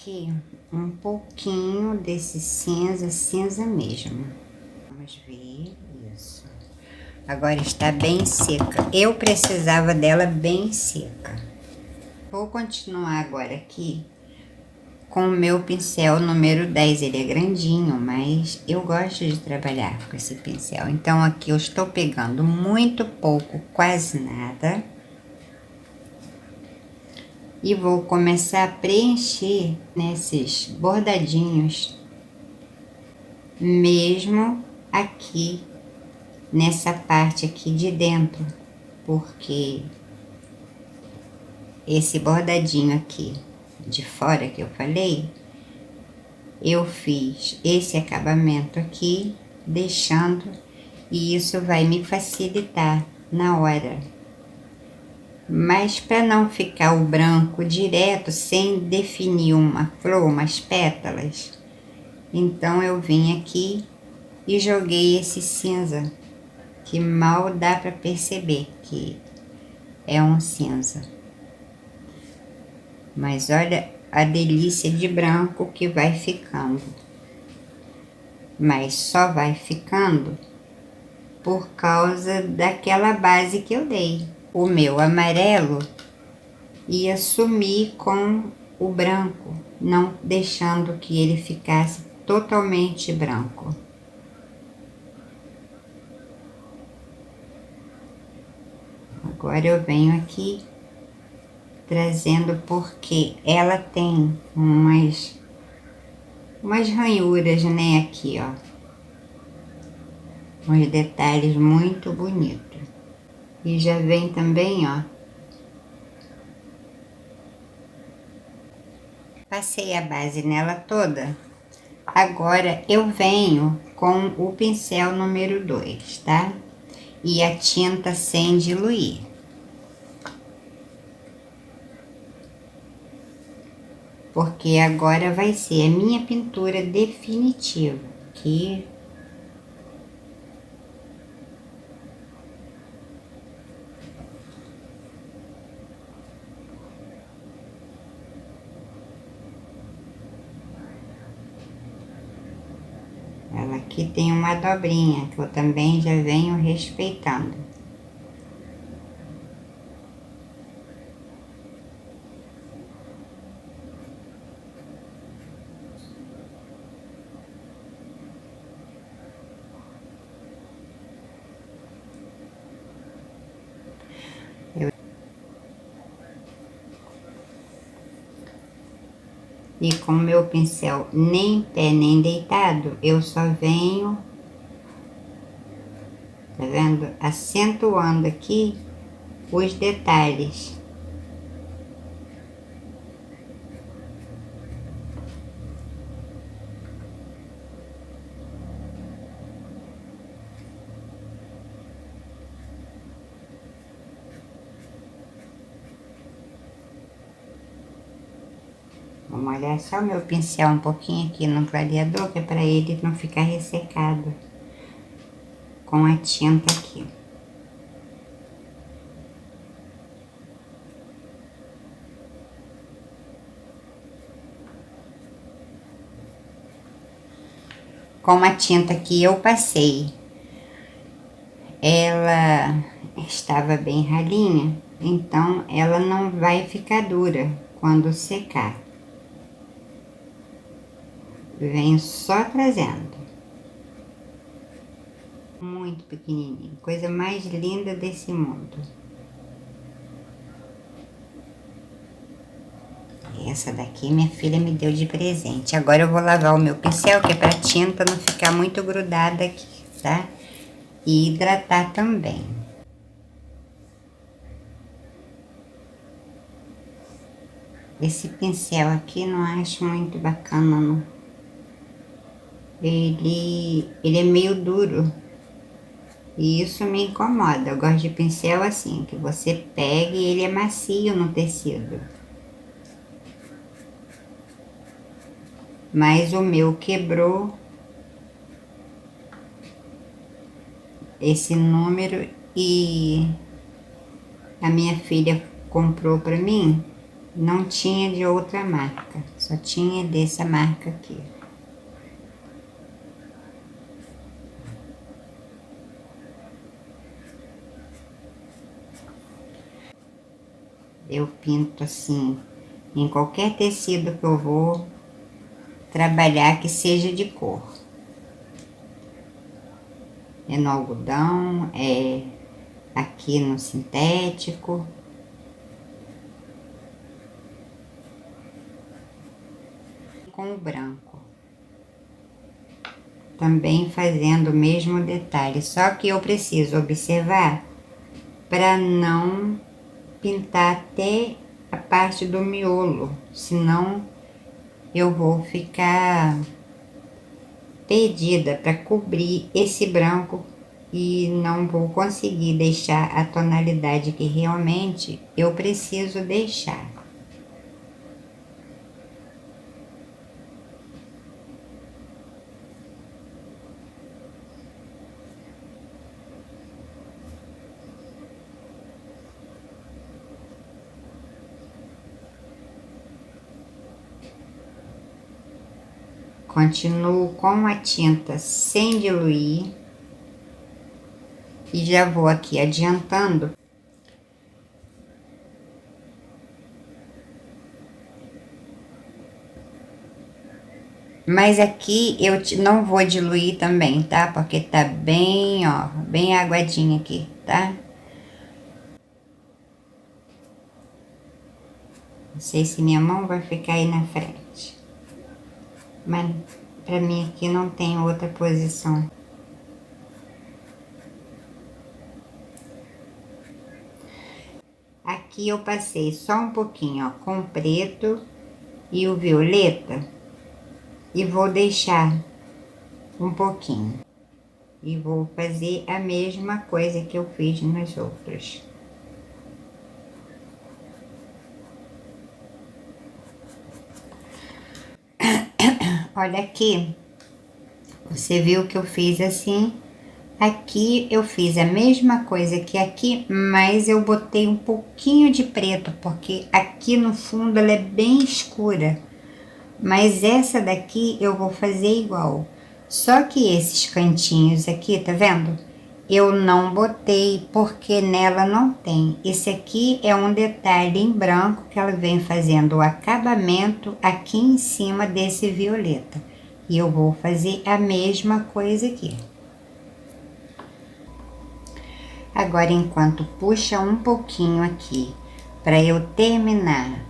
aqui um pouquinho desse cinza, cinza mesmo. Vamos ver isso. Agora está bem seca. Eu precisava dela bem seca. Vou continuar agora aqui com o meu pincel número 10. Ele é grandinho, mas eu gosto de trabalhar com esse pincel. Então aqui eu estou pegando muito pouco, quase nada. E vou começar a preencher nesses bordadinhos, mesmo aqui nessa parte aqui de dentro, porque esse bordadinho aqui de fora que eu falei, eu fiz esse acabamento aqui, deixando, e isso vai me facilitar na hora. Mas para não ficar o branco direto, sem definir uma flor, umas pétalas, então eu vim aqui e joguei esse cinza, que mal dá para perceber que é um cinza. Mas olha a delícia de branco que vai ficando. Mas só vai ficando por causa daquela base que eu dei. O meu amarelo ia sumir com o branco, não deixando que ele ficasse totalmente branco. Agora eu venho aqui trazendo, porque ela tem umas ranhuras, né, aqui, ó. Uns detalhes muito bonitos. E já vem também, ó. Passei a base nela toda. Agora eu venho com o pincel número 2, tá? E a tinta sem diluir. Porque agora vai ser a minha pintura definitiva, que ela aqui tem uma dobrinha, que eu também já venho respeitando. E com o meu pincel nem pé nem deitado, eu só venho, tá vendo? Acentuando aqui os detalhes. Vou molhar só o meu pincel um pouquinho aqui no clareador, que é para ele não ficar ressecado com a tinta aqui. Como a tinta que eu passei, ela estava bem ralinha, então ela não vai ficar dura quando secar. Venho só trazendo. Muito pequenininho, coisa mais linda desse mundo. Essa daqui minha filha me deu de presente. Agora eu vou lavar o meu pincel, que é pra tinta não ficar muito grudada aqui, tá? E hidratar também. Esse pincel aqui não acho muito bacana, não. Ele é meio duro. E isso me incomoda. Eu gosto de pincel assim, que você pega e ele é macio no tecido. Mas o meu quebrou esse número e a minha filha comprou para mim, não tinha de outra marca. Só tinha dessa marca aqui. Eu pinto assim, em qualquer tecido que eu vou trabalhar que seja de cor. É no algodão, é aqui no sintético. Com o branco. Também fazendo o mesmo detalhe, só que eu preciso observar para não pintar até a parte do miolo, senão eu vou ficar perdida para cobrir esse branco e não vou conseguir deixar a tonalidade que realmente eu preciso deixar. Continuo com a tinta sem diluir e já vou aqui adiantando. Mas aqui eu não vou diluir também, tá? Porque tá bem, ó, bem aguadinho aqui, tá? Não sei se minha mão vai ficar aí na frente. Mas pra mim aqui não tem outra posição. Aqui eu passei só um pouquinho, ó, com o preto e o violeta. E vou deixar um pouquinho. E vou fazer a mesma coisa que eu fiz nos outros. Olha aqui. Você viu que eu fiz assim? Aqui eu fiz a mesma coisa que aqui, mas eu botei um pouquinho de preto, porque aqui no fundo ela é bem escura. Mas essa daqui eu vou fazer igual. Só que esses cantinhos aqui, tá vendo? Eu não botei porque nela não tem. Esse aqui é um detalhe em branco que ela vem fazendo o acabamento aqui em cima desse violeta. E eu vou fazer a mesma coisa aqui. Agora, enquanto puxa um pouquinho aqui, para eu terminar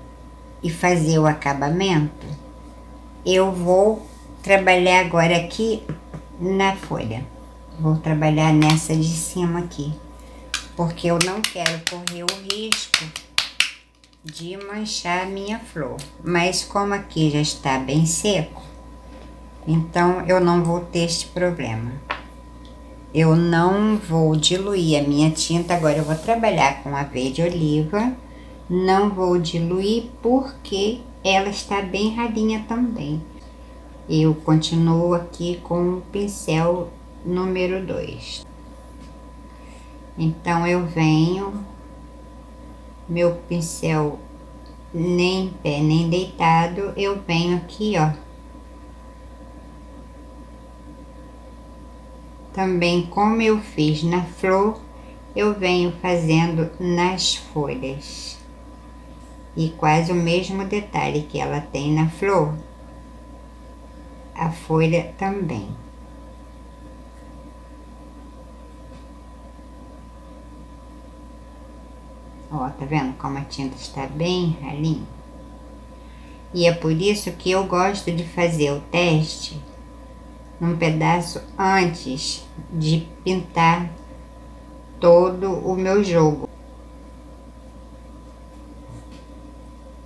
e fazer o acabamento, eu vou trabalhar agora aqui na folha. Vou trabalhar nessa de cima aqui, porque eu não quero correr o risco de manchar a minha flor. Mas como aqui já está bem seco, então eu não vou ter este problema. Eu não vou diluir a minha tinta, agora eu vou trabalhar com a verde oliva. Não vou diluir porque ela está bem ralinha também. Eu continuo aqui com o pincel número 2. Então eu venho, meu pincel nem em pé nem deitado, eu venho aqui, ó. Também como eu fiz na flor, eu venho fazendo nas folhas. E quase o mesmo detalhe que ela tem na flor, a folha também. Ó, tá vendo como a tinta está bem ralinha? E é por isso que eu gosto de fazer o teste num pedaço antes de pintar todo o meu jogo.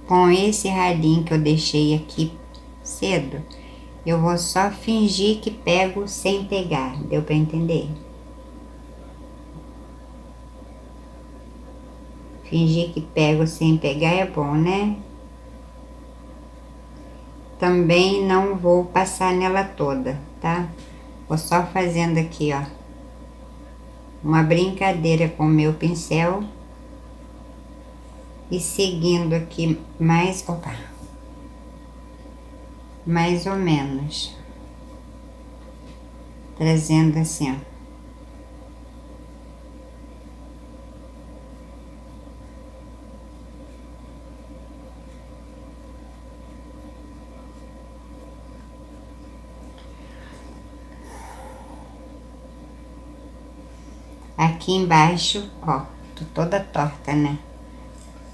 Com esse ralinho que eu deixei aqui cedo, eu vou só fingir que pego sem pegar, deu para entender? Fingir que pego sem pegar é bom, né? Também não vou passar nela toda, tá? Vou só fazendo aqui, ó, uma brincadeira com o meu pincel e seguindo aqui mais, opa, mais ou menos, trazendo assim, ó. Aqui embaixo, ó, tô toda torta, né?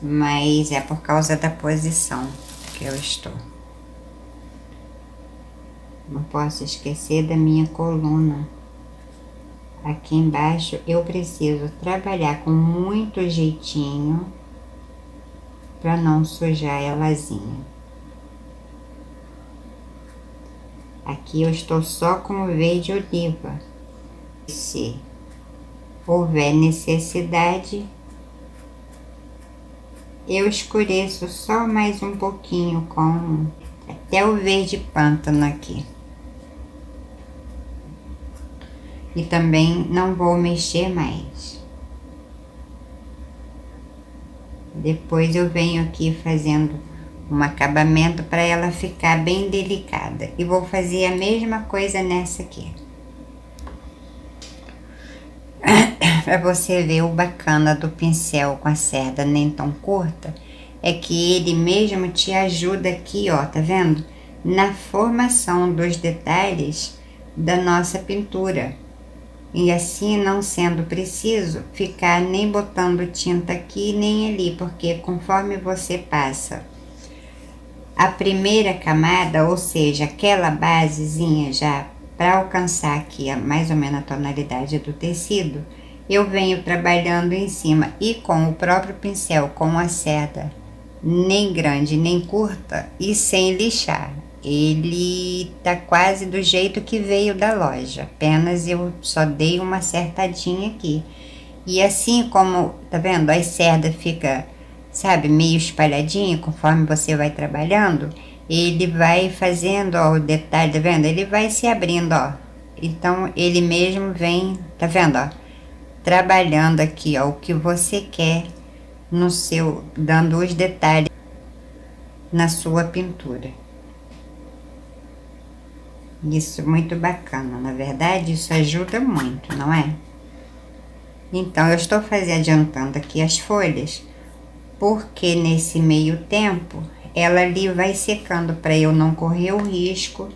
Mas é por causa da posição que eu estou. Não posso esquecer da minha coluna. Aqui embaixo eu preciso trabalhar com muito jeitinho para não sujar elazinha. Aqui eu estou só com o verde oliva. Se houver necessidade, eu escureço só mais um pouquinho com até o verde pântano aqui. E também não vou mexer mais. Depois eu venho aqui fazendo um acabamento para ela ficar bem delicada. E vou fazer a mesma coisa nessa aqui. Para você ver o bacana do pincel com a cerda nem tão curta, é que ele mesmo te ajuda aqui, ó, tá vendo? Na formação dos detalhes da nossa pintura. E assim não sendo preciso ficar nem botando tinta aqui nem ali, porque conforme você passa a primeira camada, ou seja, aquela basezinha já para alcançar aqui mais ou menos a tonalidade do tecido, eu venho trabalhando em cima e com o próprio pincel, com a cerda nem grande nem curta e sem lixar. Ele tá quase do jeito que veio da loja, apenas eu só dei uma acertadinha aqui. E assim como, tá vendo, a cerda fica, sabe, meio espalhadinha conforme você vai trabalhando, ele vai fazendo, ó, o detalhe, tá vendo? Ele vai se abrindo, ó. Então ele mesmo vem, tá vendo, ó, trabalhando aqui, ó, o que você quer no seu, dando os detalhes na sua pintura. Isso é muito bacana, na verdade isso ajuda muito, não é? Então eu estou adiantando aqui as folhas, porque nesse meio tempo ela ali vai secando para eu não correr o risco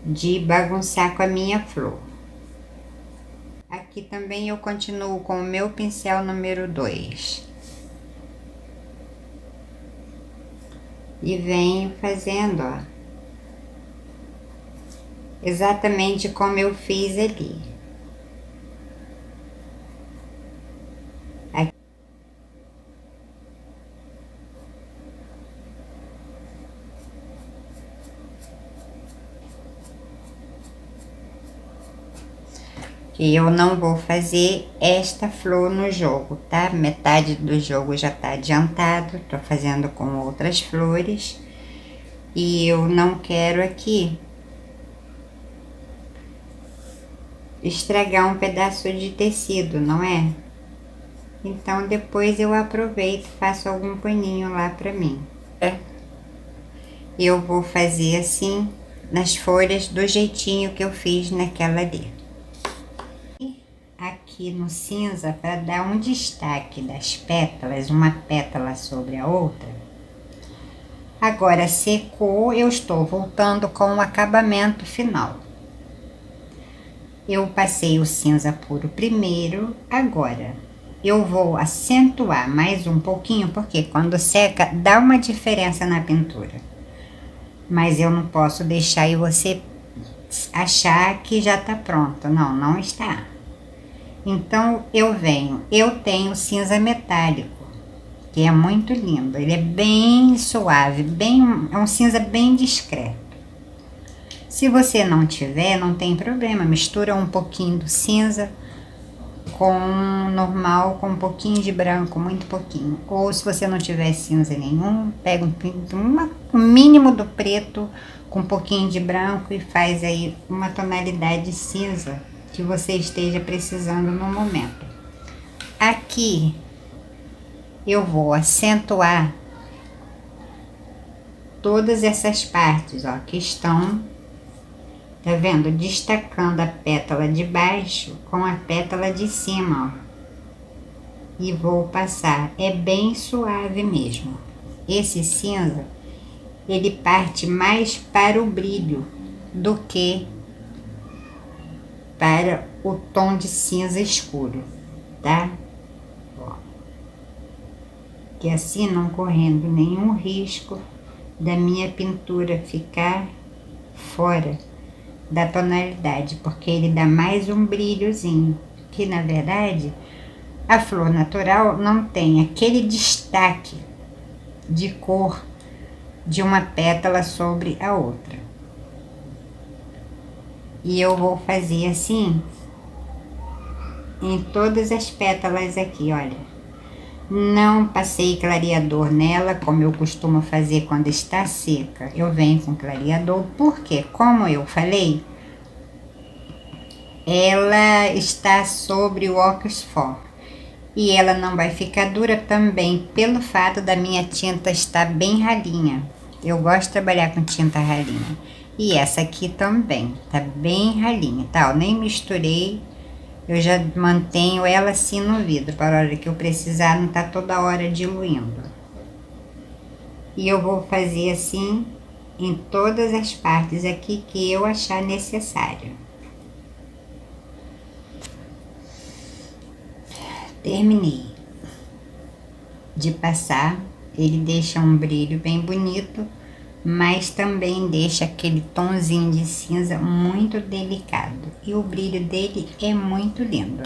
de bagunçar com a minha flor. Aqui também eu continuo com o meu pincel número 2. E venho fazendo, ó, exatamente como eu fiz ali. Aqui. E eu não vou fazer esta flor no jogo, tá? Metade do jogo já tá adiantado, tô fazendo com outras flores. E eu não quero aqui estragar um pedaço de tecido, não é? Então depois eu aproveito, faço algum paninho lá pra mim. Eu vou fazer assim nas folhas do jeitinho que eu fiz naquela ali. Aqui no cinza, para dar um destaque das pétalas, uma pétala sobre a outra. Agora secou, eu estou voltando com o acabamento final. Eu passei o cinza puro primeiro, agora eu vou acentuar mais um pouquinho, porque quando seca dá uma diferença na pintura. Mas eu não posso deixar e você achar que já tá pronto. Não, não está. Então eu tenho cinza metálico, que é muito lindo. Ele é bem suave, é um cinza bem discreto. Se você não tiver, não tem problema, mistura um pouquinho do cinza com normal, com um pouquinho de branco, muito pouquinho. Ou se você não tiver cinza nenhum, pega um mínimo do preto com um pouquinho de branco e faz aí uma tonalidade cinza que você esteja precisando no momento. Aqui eu vou acentuar todas essas partes, ó, que estão, tá vendo? Destacando a pétala de baixo com a pétala de cima, ó. E vou passar, é bem suave mesmo. Esse cinza, ele parte mais para o brilho do que para o tom de cinza escuro, tá? Ó. Que assim não correndo nenhum risco da minha pintura ficar fora da tonalidade, porque ele dá mais um brilhozinho, que na verdade a flor natural não tem aquele destaque de cor de uma pétala sobre a outra. E eu vou fazer assim em todas as pétalas aqui, olha. Não passei clareador nela, como eu costumo fazer quando está seca. Eu venho com clareador, porque, como eu falei, ela está sobre o Oxford. E ela não vai ficar dura também, pelo fato da minha tinta estar bem ralinha. Eu gosto de trabalhar com tinta ralinha. E essa aqui também, tá bem ralinha, tá? Eu nem misturei, eu já mantenho ela assim no vidro, para a hora que eu precisar, não tá toda hora diluindo. E eu vou fazer assim em todas as partes aqui que eu achar necessário. Terminei de passar, ele deixa um brilho bem bonito, mas também deixa aquele tonzinho de cinza muito delicado. E o brilho dele é muito lindo.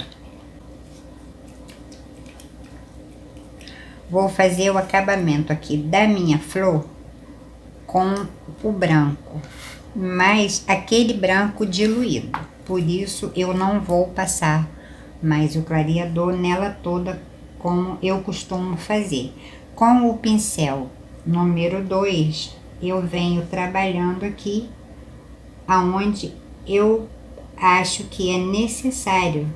Vou fazer o acabamento aqui da minha flor com o branco, mas aquele branco diluído. Por isso eu não vou passar mais o clareador nela toda como eu costumo fazer. Com o pincel número 2, eu venho trabalhando aqui aonde eu acho que é necessário,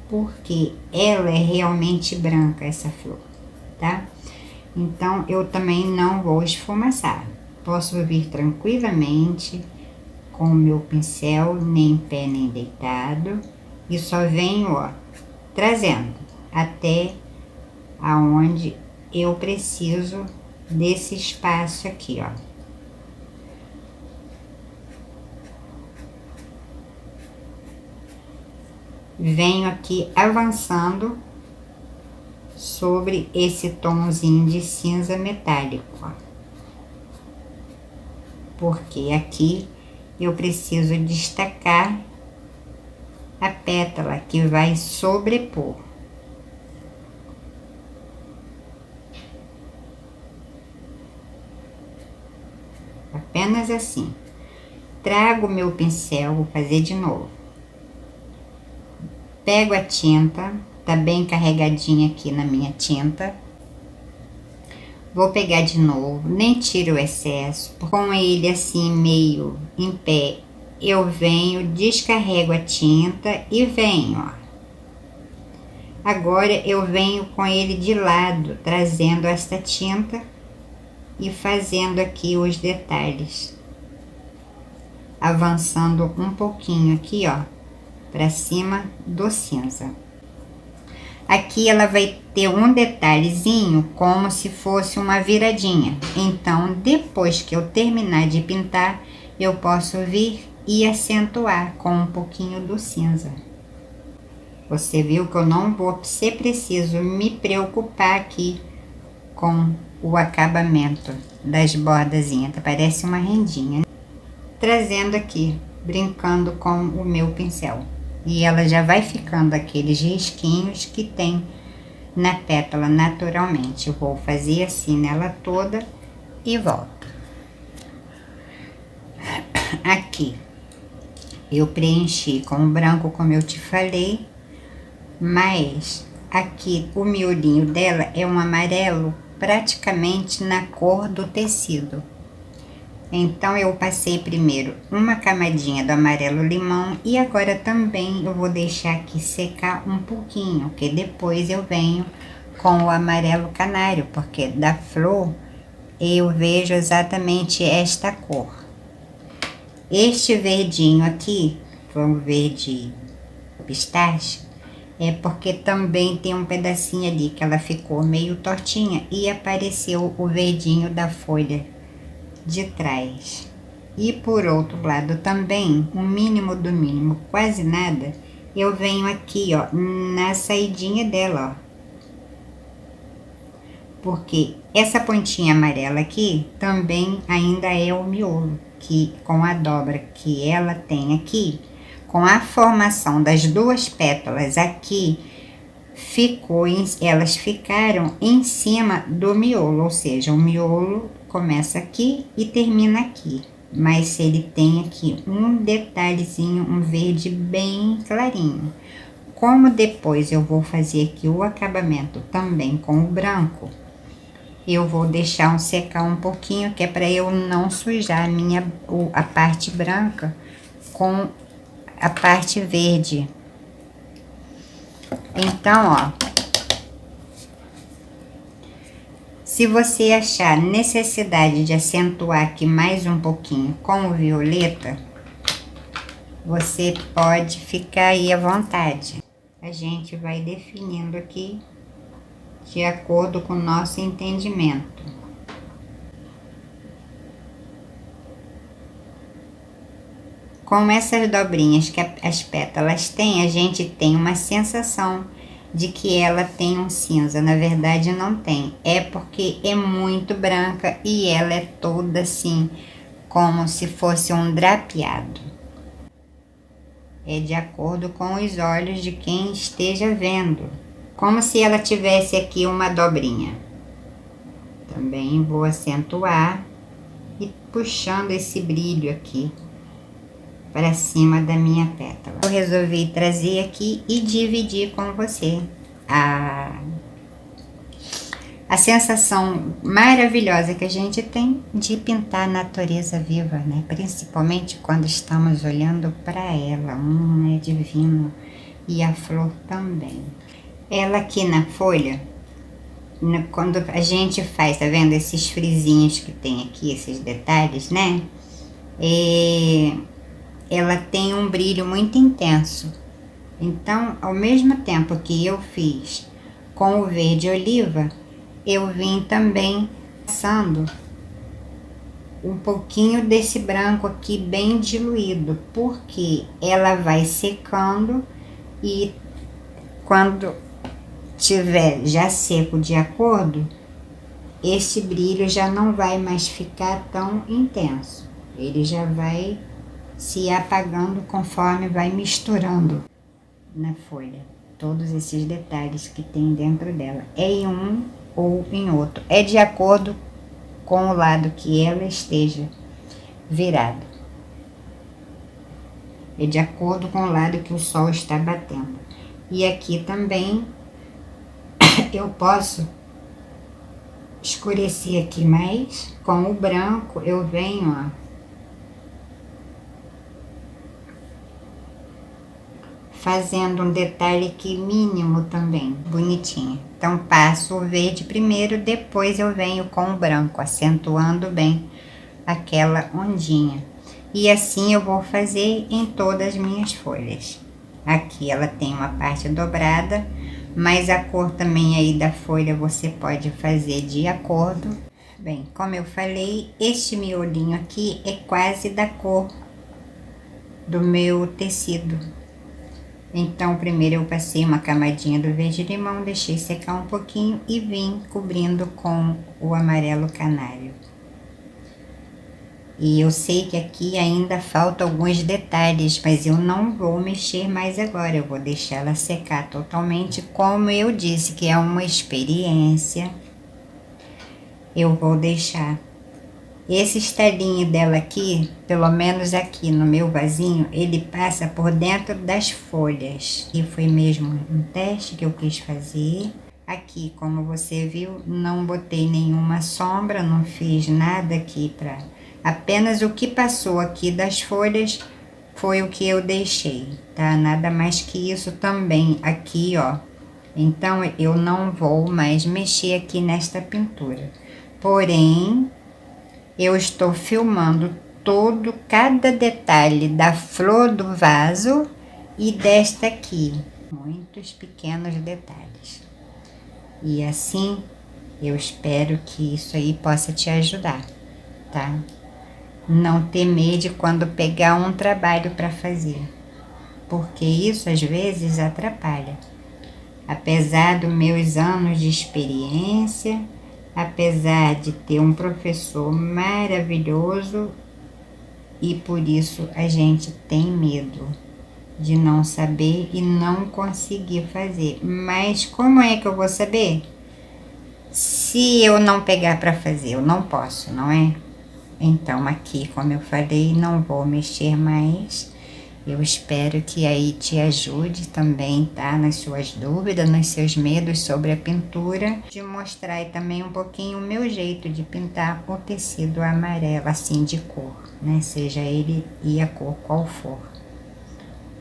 porque ela é realmente branca, essa flor, tá? Então, eu também não vou esfumaçar. Posso vir tranquilamente com o meu pincel, nem em pé nem deitado, e só venho, ó, trazendo até aonde eu preciso desse espaço aqui, ó. Venho aqui avançando sobre esse tomzinho de cinza metálico, ó. Porque aqui eu preciso destacar a pétala que vai sobrepor. Apenas assim. Trago meu pincel, vou fazer de novo. Pego a tinta, tá bem carregadinha aqui na minha tinta. Vou pegar de novo, nem tiro o excesso. Com ele assim meio em pé, eu venho, descarrego a tinta e venho, ó. Agora eu venho com ele de lado, trazendo esta tinta e fazendo aqui os detalhes. Avançando um pouquinho aqui, ó, pra cima do cinza. Aqui ela vai ter um detalhezinho como se fosse uma viradinha. Então, depois que eu terminar de pintar, eu posso vir e acentuar com um pouquinho do cinza. Você viu que eu não vou ser preciso me preocupar aqui com o acabamento das bordazinhas. Parece uma rendinha. Trazendo aqui, brincando com o meu pincel. E ela já vai ficando aqueles risquinhos que tem na pétala naturalmente. Eu vou fazer assim nela toda e volto. Aqui, eu preenchi com o branco, como eu te falei, mas aqui o miolinho dela é um amarelo praticamente na cor do tecido. Então, eu passei primeiro uma camadinha do amarelo limão e agora também eu vou deixar aqui secar um pouquinho, que depois eu venho com o amarelo canário, porque da flor eu vejo exatamente esta cor. Este verdinho aqui, um verde pistache, é porque também tem um pedacinho ali que ela ficou meio tortinha e apareceu o verdinho da folha de trás. E por outro lado também, o mínimo do mínimo, quase nada, eu venho aqui, ó, na saidinha dela, ó. Porque essa pontinha amarela aqui também ainda é o miolo, que com a dobra que ela tem aqui, com a formação das duas pétalas aqui, elas ficaram em cima do miolo, ou seja, o miolo começa aqui e termina aqui. Mas ele tem aqui um detalhezinho, um verde bem clarinho. Como depois eu vou fazer aqui o acabamento também com o branco, eu vou deixar secar um pouquinho, que é para eu não sujar a parte branca com a parte verde. Então, ó, se você achar necessidade de acentuar aqui mais um pouquinho com o violeta, você pode ficar aí à vontade. A gente vai definindo aqui de acordo com o nosso entendimento. Com essas dobrinhas que as pétalas têm, a gente tem uma sensação de que ela tem um cinza. Na verdade não tem, é porque é muito branca e ela é toda assim, como se fosse um drapeado. É de acordo com os olhos de quem esteja vendo. Como se ela tivesse aqui uma dobrinha. Também vou acentuar e puxando esse brilho aqui para cima da minha pétala. Eu resolvi trazer aqui e dividir com você a sensação maravilhosa que a gente tem de pintar a natureza viva, né? Principalmente quando estamos olhando para ela. É divino. E a flor também. Ela aqui na folha, quando a gente faz, tá vendo esses frisinhos que tem aqui, esses detalhes, né? Ela tem um brilho muito intenso. Então, ao mesmo tempo que eu fiz com o verde oliva, eu vim também passando um pouquinho desse branco aqui bem diluído, porque ela vai secando e quando tiver já seco de acordo, esse brilho já não vai mais ficar tão intenso. Ele já vai se apagando conforme vai misturando na folha. Todos esses detalhes que tem dentro dela. É em um ou em outro. É de acordo com o lado que ela esteja virada. É de acordo com o lado que o sol está batendo. E aqui também eu posso escurecer aqui mais. Com o branco eu venho, ó, fazendo um detalhe aqui mínimo também, bonitinho. Então passo o verde primeiro, depois eu venho com o branco, acentuando bem aquela ondinha. E assim eu vou fazer em todas as minhas folhas. Aqui ela tem uma parte dobrada, mas a cor também aí da folha você pode fazer de acordo. Bem, como eu falei, este miolinho aqui é quase da cor do meu tecido. Então, primeiro eu passei uma camadinha do verde limão, deixei secar um pouquinho e vim cobrindo com o amarelo canário. E eu sei que aqui ainda faltam alguns detalhes, mas eu não vou mexer mais agora. Eu vou deixar ela secar totalmente, como eu disse que é uma experiência. Eu vou deixar esse estalinho dela aqui, pelo menos aqui no meu vasinho, ele passa por dentro das folhas. E foi mesmo um teste que eu quis fazer. Aqui, como você viu, não botei nenhuma sombra, não fiz nada aqui pra... Apenas o que passou aqui das folhas foi o que eu deixei, tá? Nada mais que isso também aqui, ó. Então, eu não vou mais mexer aqui nesta pintura. Porém, eu estou filmando cada detalhe da flor do vaso e desta aqui. Muitos pequenos detalhes. E assim, eu espero que isso aí possa te ajudar, tá? Não ter medo quando pegar um trabalho para fazer, porque isso às vezes atrapalha. Apesar dos meus anos de experiência, apesar de ter um professor maravilhoso, e por isso a gente tem medo de não saber e não conseguir fazer. Mas como é que eu vou saber? Se eu não pegar para fazer, eu não posso, não é? Então aqui, como eu falei, não vou mexer mais. Eu espero que aí te ajude também, tá? Nas suas dúvidas, nos seus medos sobre a pintura. De mostrar aí também um pouquinho o meu jeito de pintar o tecido amarelo, assim, de cor, né? Seja ele e a cor qual for.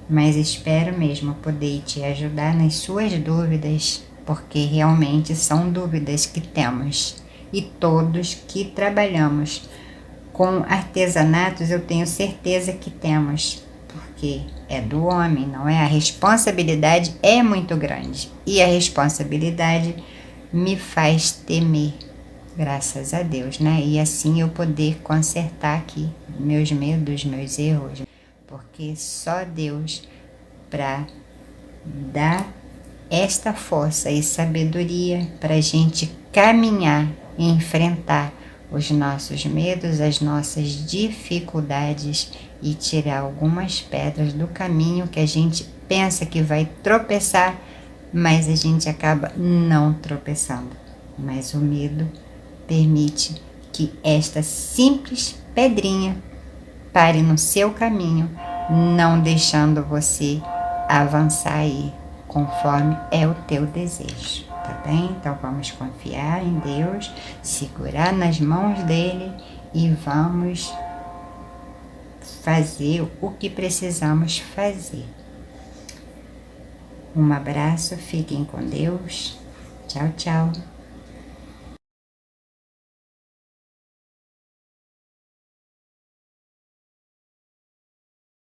Mas espero mesmo poder te ajudar nas suas dúvidas, porque realmente são dúvidas que temos. E todos que trabalhamos com artesanatos, eu tenho certeza que temos, porque é do homem, não é? A responsabilidade é muito grande e a responsabilidade me faz temer, graças a Deus, né? E assim eu poder consertar aqui meus medos, meus erros, porque só Deus para dar esta força e sabedoria para a gente caminhar e enfrentar os nossos medos, as nossas dificuldades e tirar algumas pedras do caminho que a gente pensa que vai tropeçar, mas a gente acaba não tropeçando. Mas o medo permite que esta simples pedrinha pare no seu caminho, não deixando você avançar aí conforme é o teu desejo. Tá bem? Então vamos confiar em Deus, segurar nas mãos dele e vamos fazer o que precisamos fazer. Um abraço, fiquem com Deus. Tchau, tchau.